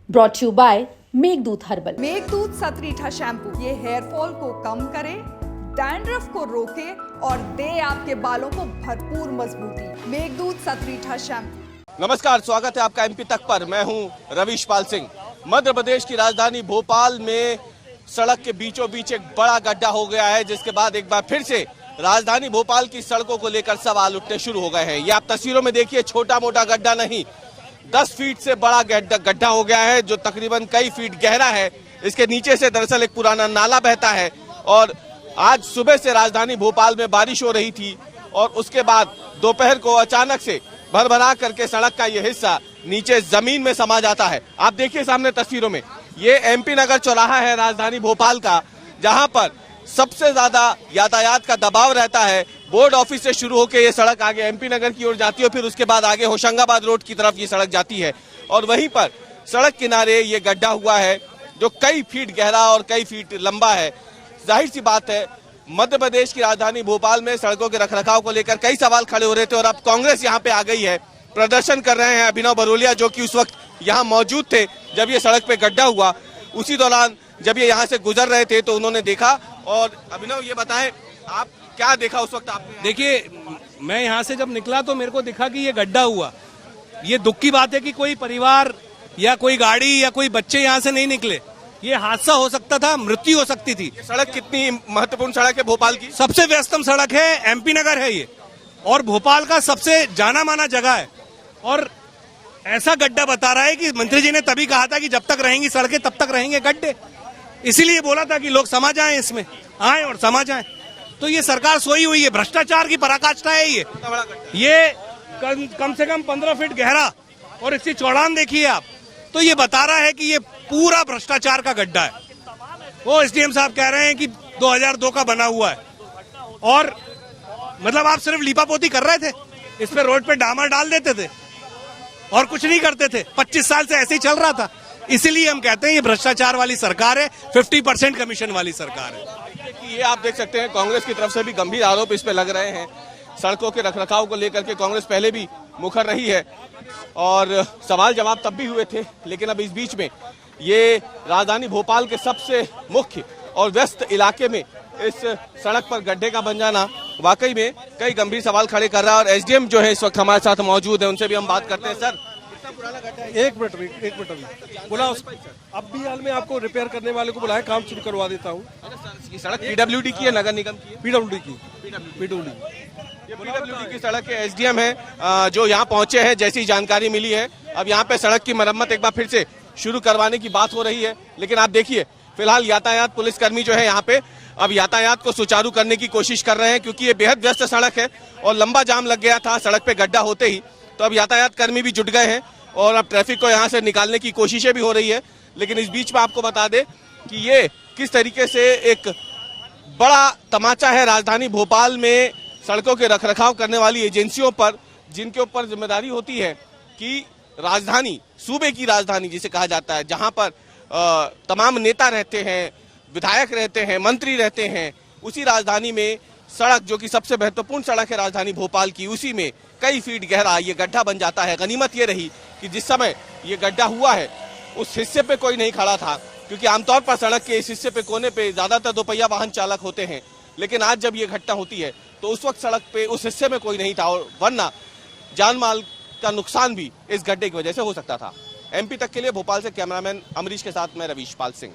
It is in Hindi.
Brought you by Meghdoot herbal. Meghdoot Satritha shampoo ये हेयर फॉल को कम करे, डैंड्रफ को रोके और दे आपके बालों को भरपूर मजबूती। मेघदूत सतरीठा शैम्पू। नमस्कार, स्वागत है आपका एमपी तक पर। मैं हूं रवीश पाल सिंह। मध्य प्रदेश की राजधानी भोपाल में सड़क के बीचों बीच एक बड़ा गड्ढा हो गया है, जिसके बाद एक बार फिर से राजधानी भोपाल की सड़कों को लेकर सवाल उठने शुरू हो गए हैं। ये आप तस्वीरों में देखिए, छोटा मोटा गड्ढा नहीं, 10 फीट से बड़ा गड्ढा हो गया है, जो तकरीबन कई फीट गहरा है। इसके नीचे से दरअसल एक पुराना नाला बहता है और आज सुबह से राजधानी भोपाल में बारिश हो रही थी और उसके बाद दोपहर को अचानक से भरभरा करके सड़क का ये हिस्सा नीचे जमीन में समा जाता है। आप देखिए सामने तस्वीरों में, ये एमपी नगर चौराहा है राजधानी भोपाल का, जहां पर सबसे ज्यादा यातायात का दबाव रहता है। बोर्ड ऑफिस से शुरू होकर ये सड़क आगे एमपी नगर की ओर जाती है, फिर उसके बाद आगे होशंगाबाद रोड की तरफ ये सड़क जाती है और वहीं पर सड़क किनारे ये गड्ढा हुआ है जो कई फीट गहरा और कई फीट लंबा है। जाहिर सी बात है, मध्य प्रदेश की राजधानी भोपाल में सड़कों के रखरखाव को लेकर कई सवाल खड़े हो रहे थे और अब कांग्रेस यहाँ पे आ गई है। प्रदर्शन कर रहे हैं अभिनव बरोलिया, जो कि उस वक्त यहाँ मौजूद थे जब ये सड़क पे गड्ढा हुआ। उसी दौरान जब ये यहाँ से गुजर रहे थे तो उन्होंने देखा। और अभिनव, ये बताएं आप क्या देखा उस वक्त आपने? देखिए, मैं यहाँ से जब निकला तो मेरे को दिखा कि ये गड्ढा हुआ। ये दुख की बात है कि कोई परिवार या कोई गाड़ी या कोई बच्चे यहाँ से नहीं निकले। ये हादसा हो सकता था, मृत्यु हो सकती थी। सड़क कितनी महत्वपूर्ण सड़क है भोपाल की, सबसे व्यस्तम सड़क है, एमपी नगर है ये, और भोपाल का सबसे जाना माना जगह है। और ऐसा गड्ढा बता रहा है कि मंत्री जी ने तभी कहा था कि जब तक रहेंगी सड़कें तब तक रहेंगे गड्ढे। इसीलिए बोला था कि लोग समा जाएं, इसमें आए और समा जाएं। तो ये सरकार सोई हुई है, भ्रष्टाचार की पराकाष्ठा है ये कम से कम 15 फीट गहरा और इसकी चौड़ान देखिए आप। तो ये बता रहा है कि ये पूरा भ्रष्टाचार का गड्ढा है। वो एसडीएम साहब कह रहे हैं कि 2002 का बना हुआ है और मतलब आप सिर्फ लीपापोती कर रहे थे, इस पे रोड पे डामर डाल देते थे और कुछ नहीं करते थे। 25 साल से ऐसे ही चल रहा था। इसीलिए हम कहते हैं ये भ्रष्टाचार वाली सरकार है, 50% कमीशन वाली सरकार है। ये आप देख सकते हैं, कांग्रेस की तरफ से भी गंभीर आरोप इस पे लग रहे हैं। सड़कों के रखरखाव को लेकर के कांग्रेस पहले भी मुखर रही है और सवाल जवाब तब भी हुए थे, लेकिन अब इस बीच में ये राजधानी भोपाल के सबसे मुख्य और व्यस्त इलाके में इस सड़क पर गड्ढे का बन जाना वाकई में कई गंभीर सवाल खड़े कर रहा है। और एसडीएम जो है इस वक्त हमारे साथ मौजूद है, उनसे भी हम बात करते हैं। सर, कितना पुराना गड्ढा है? एक मिनट अभी बोला, अब भी हाल में आपको रिपेयर करने वाले को बुलाया, काम शुरू करवा देता हूँ। ये सड़क पीडब्ल्यूडी की है, नगर निगम की है? पीडब्ल्यूडी की। ये पीडब्ल्यूडी की सड़क है। एसडीएम है जो यहाँ पहुंचे हैं, जैसी जानकारी मिली है अब यहाँ पे सड़क की मरम्मत एक बार फिर से शुरू करवाने की बात हो रही है। लेकिन आप देखिए, फिलहाल यातायात पुलिसकर्मी जो है यहाँ पे अब यातायात को सुचारू करने की कोशिश कर रहे हैं, क्योंकि ये बेहद व्यस्त सड़क है और लंबा जाम लग गया था सड़क पे गड्ढा होते ही। तो अब यातायात कर्मी भी जुट गए हैं और अब ट्रैफिक को यहाँ से निकालने की कोशिशें भी हो रही है। लेकिन इस बीच में आपको बता दें कि ये किस तरीके से एक बड़ा तमाचा है राजधानी भोपाल में सड़कों के रखरखाव करने वाली एजेंसियों पर, जिनके ऊपर जिम्मेदारी होती है कि राजधानी, सूबे की राजधानी जिसे कहा जाता है, जहां पर तमाम नेता रहते हैं, विधायक रहते हैं, मंत्री रहते हैं, उसी राजधानी में सड़क, जो कि सबसे महत्वपूर्ण सड़क है राजधानी भोपाल की, उसी में कई फीट गहरा ये गड्ढा बन जाता है। गनीमत ये रही कि जिस समय ये गड्ढा हुआ है उस हिस्से पे कोई नहीं खड़ा था, क्योंकि आमतौर पर सड़क के इस हिस्से पे, कोने पे ज्यादातर दोपहिया वाहन चालक होते हैं। लेकिन आज जब ये घटना होती है तो उस वक्त सड़क पे उस हिस्से में कोई नहीं था और वरना जान माल का नुकसान भी इस गड्ढे की वजह से हो सकता था। एमपी तक के लिए भोपाल से कैमरामैन अमरीश के साथ मैं रवीश पाल सिंह।